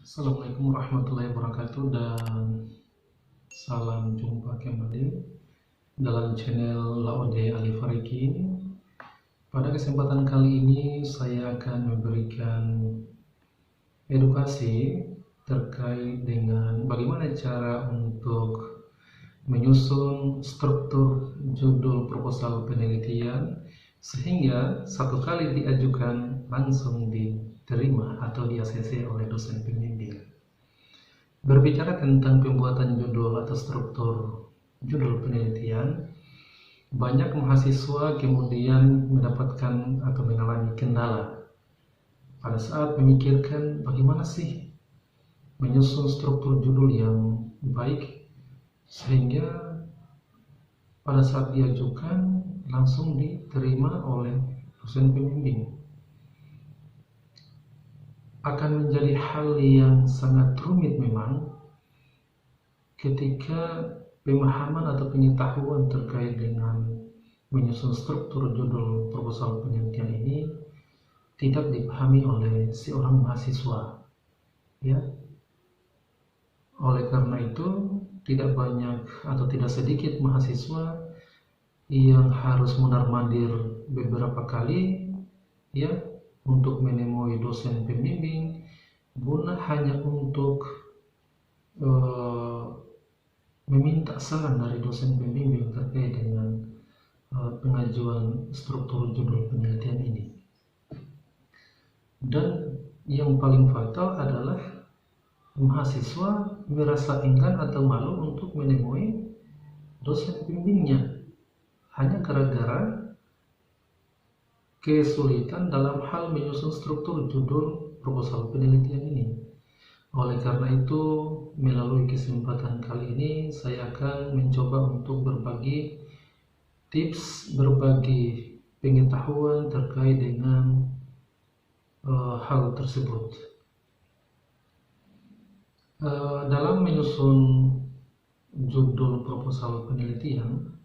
Assalamualaikum warahmatullahi wabarakatuh dan salam jumpa kembali dalam channel Laode Alifariki. Pada kesempatan kali ini saya akan memberikan edukasi terkait dengan bagaimana cara untuk menyusun struktur judul proposal penelitian sehingga satu kali diajukan langsung diterima atau di-ACC oleh dosen pembimbing. Berbicara tentang pembuatan judul atau struktur judul penelitian, banyak mahasiswa kemudian mendapatkan atau mengalami kendala pada saat memikirkan bagaimana sih menyusun struktur judul yang baik sehingga pada saat diajukan langsung diterima oleh dosen pembimbing. Akan menjadi hal yang sangat rumit memang ketika pemahaman atau pengetahuan terkait dengan menyusun struktur judul proposal penelitian ini tidak dipahami oleh seorang mahasiswa, ya. Oleh karena itu, tidak banyak atau tidak sedikit mahasiswa yang harus mundar-mandir beberapa kali, ya, untuk menemui dosen pembimbing guna hanya untuk meminta saran dari dosen pembimbing terkait dengan pengajuan struktur judul penelitian ini. Dan yang paling fatal adalah mahasiswa merasa enggan atau malu untuk menemui dosen pembimbingnya hanya gara-gara kesulitan dalam hal menyusun struktur judul proposal penelitian ini. Oleh karena itu, melalui kesempatan kali ini saya akan mencoba untuk berbagi tips, berbagi pengetahuan terkait dengan hal tersebut. Dalam menyusun judul proposal penelitian,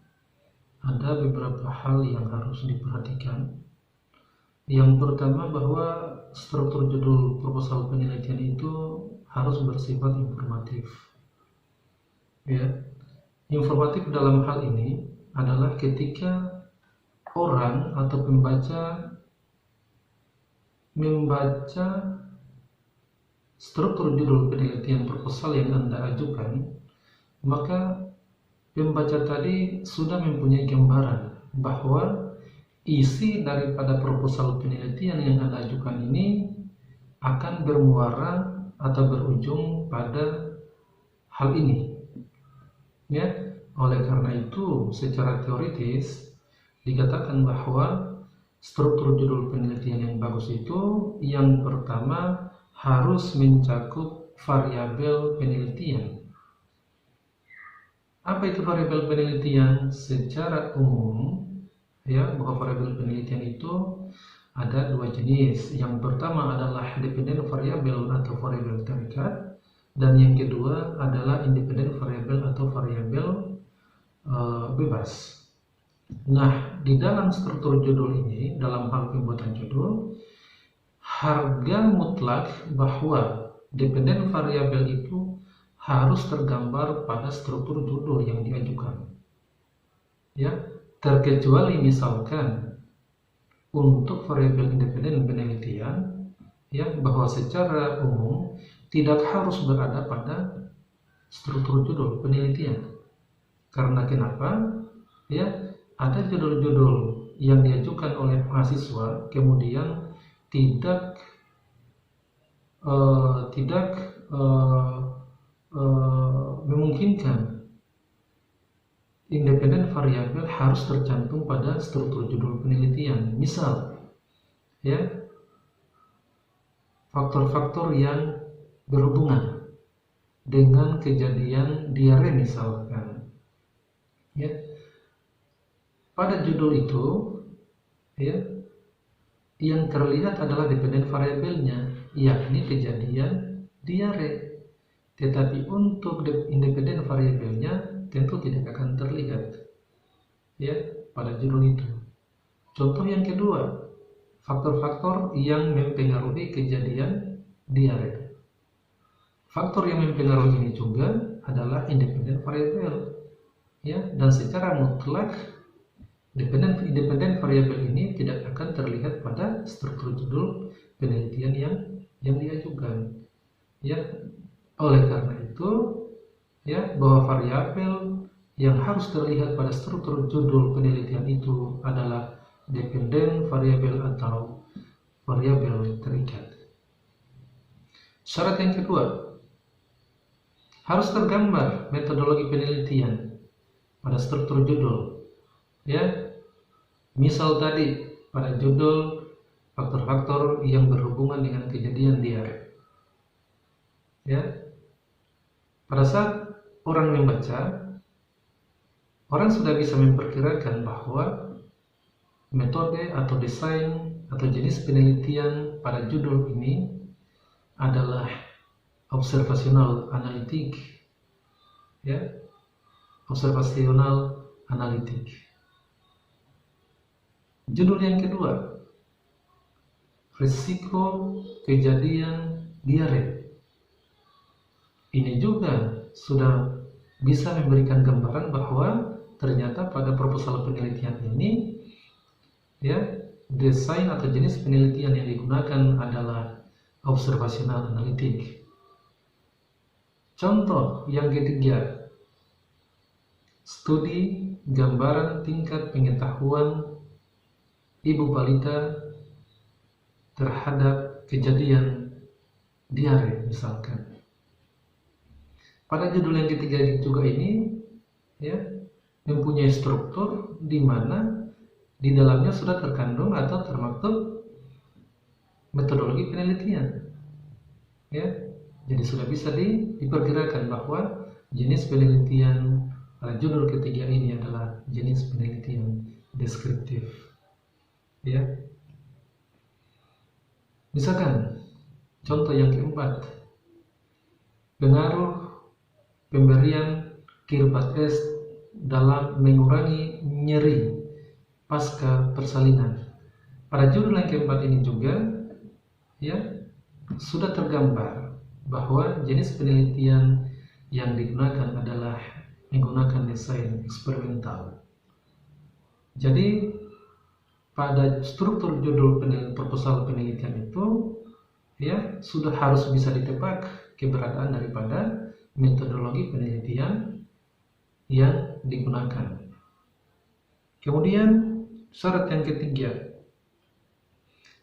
ada beberapa hal yang harus diperhatikan. Yang pertama, bahwa struktur judul proposal penelitian itu harus bersifat informatif. Ya, informatif dalam hal ini adalah ketika orang atau pembaca membaca struktur judul penelitian proposal yang Anda ajukan, maka pembaca tadi sudah mempunyai gambaran bahwa isi daripada proposal penelitian yang Anda ajukan ini akan bermuara atau berujung pada hal ini. Ya, oleh karena itu secara teoritis dikatakan bahwa struktur judul penelitian yang bagus itu yang pertama harus mencakup variabel penelitian. Apa itu variabel penelitian? Secara umum, ya, bahwa variabel penelitian itu ada dua jenis. Yang pertama adalah dependent variabel atau variabel terikat, dan yang kedua adalah independent variabel atau variabel bebas. Nah, di dalam struktur judul ini, dalam hal pembuatan judul, harga mutlak bahwa dependent variabel itu harus tergambar pada struktur judul yang diajukan. Ya, terkecuali misalkan untuk variabel independen penelitian, ya, bahwa secara umum tidak harus berada pada struktur judul penelitian. Karena kenapa? Ya, ada judul-judul yang diajukan oleh mahasiswa kemudian tidak memungkinkan independen variabel harus tercantum pada struktur judul penelitian. Misal, ya, faktor-faktor yang berhubungan dengan kejadian diare misalkan, ya, pada judul itu, ya, yang terlihat adalah dependen variabelnya, yakni kejadian diare. Tetapi untuk independen variabelnya tentu tidak akan terlihat, ya, pada judul itu. Contoh yang kedua, faktor-faktor yang mempengaruhi kejadian diare. faktor yang mempengaruhi ini juga adalah independen variabel, ya, dan secara mutlak independen variabel ini tidak akan terlihat pada struktur judul penelitian yang diajukan, ya. Oleh karena itu, ya, bahwa variabel yang harus terlihat pada struktur judul penelitian itu adalah dependen variabel atau variabel terikat. Syarat yang kedua, harus tergambar metodologi penelitian pada struktur judul, ya. Misal tadi pada judul faktor-faktor yang berhubungan dengan kejadian diare, ya. Pada saat orang membaca, orang sudah bisa memperkirakan bahwa metode atau desain atau jenis penelitian pada judul ini adalah observasional analitik, ya, observasional analitik. Judul yang kedua, risiko kejadian diare. Ini juga sudah bisa memberikan gambaran bahwa ternyata pada proposal penelitian ini, ya, desain atau jenis penelitian yang digunakan adalah observasional analitik. Contoh yang ketiga, studi gambaran tingkat pengetahuan ibu balita terhadap kejadian diare misalkan. Pada judul yang ketiga juga ini, ya, mempunyai struktur di mana di dalamnya sudah terkandung atau termaktub metodologi penelitian, ya. Jadi sudah bisa diperkirakan bahwa jenis penelitian pada judul ketiga ini adalah jenis penelitian deskriptif, ya. Misalkan contoh yang keempat, pengaruh pemberian kirbat es dalam mengurangi nyeri pasca persalinan. Pada judul yang keempat ini juga, ya, sudah tergambar bahwa jenis penelitian yang digunakan adalah menggunakan desain eksperimental. Jadi pada struktur judul proposal penelitian itu, ya, sudah harus bisa ditebak keberadaan daripada metodologi penelitian yang digunakan. Kemudian syarat yang ketiga,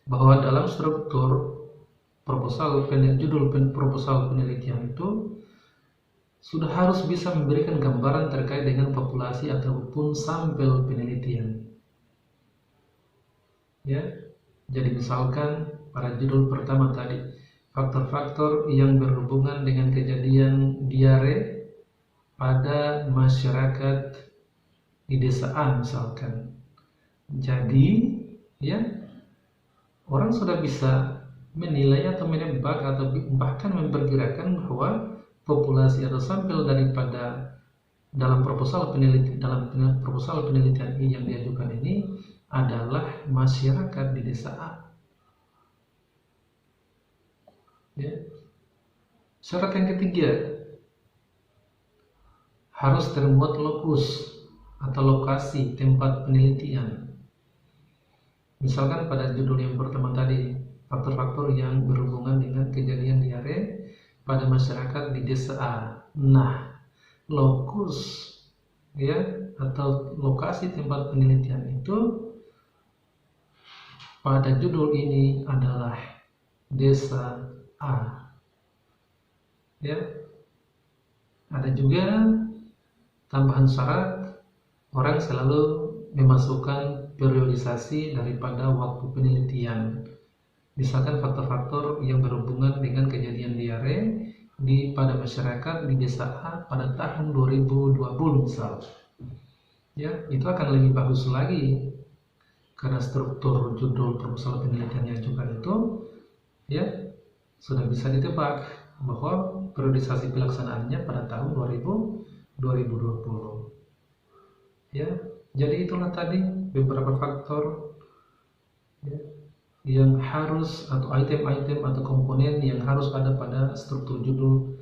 bahwa dalam struktur judul proposal penelitian itu sudah harus bisa memberikan gambaran terkait dengan populasi ataupun sampel penelitian, ya. Jadi misalkan pada judul pertama tadi, faktor-faktor yang berhubungan dengan kejadian diare pada masyarakat di desa A misalkan. Jadi, ya, orang sudah bisa menilai atau menebak atau bahkan memperkirakan bahwa populasi atau sampel daripada dalam proposal penelitian ini yang diajukan ini adalah masyarakat di desa A. Ya. Syarat yang ketiga, harus termuat lokus atau lokasi tempat penelitian. Misalkan pada judul yang pertama tadi, faktor-faktor yang berhubungan dengan kejadian diare pada masyarakat di desa A. Nah, lokus, ya, atau lokasi tempat penelitian itu pada judul ini adalah desa A, ya. Ada juga tambahan syarat, orang selalu memasukkan periodisasi daripada waktu penelitian. Misalkan faktor-faktor yang berhubungan dengan kejadian diare pada masyarakat di desa A pada tahun 2020 misal, ya, itu akan lebih bagus lagi karena struktur judul proposal penelitian yang juga itu, ya, sudah bisa ditebak bahwa periodisasi pelaksanaannya pada tahun 2020. Ya, jadi itulah tadi beberapa faktor, ya, yang harus atau item-item atau komponen yang harus ada pada struktur judul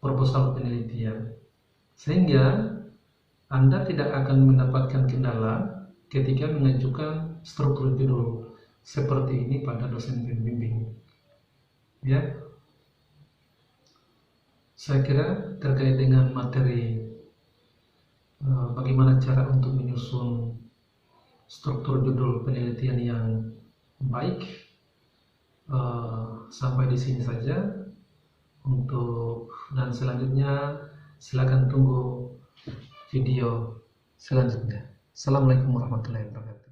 proposal penelitian, sehingga Anda tidak akan mendapatkan kendala ketika mengajukan struktur judul seperti ini pada dosen pembimbing. Ya, saya kira terkait dengan materi bagaimana cara untuk menyusun struktur judul penelitian yang baik, sampai di sini saja. Dan selanjutnya silakan tunggu video selanjutnya. Assalamualaikum warahmatullahi wabarakatuh.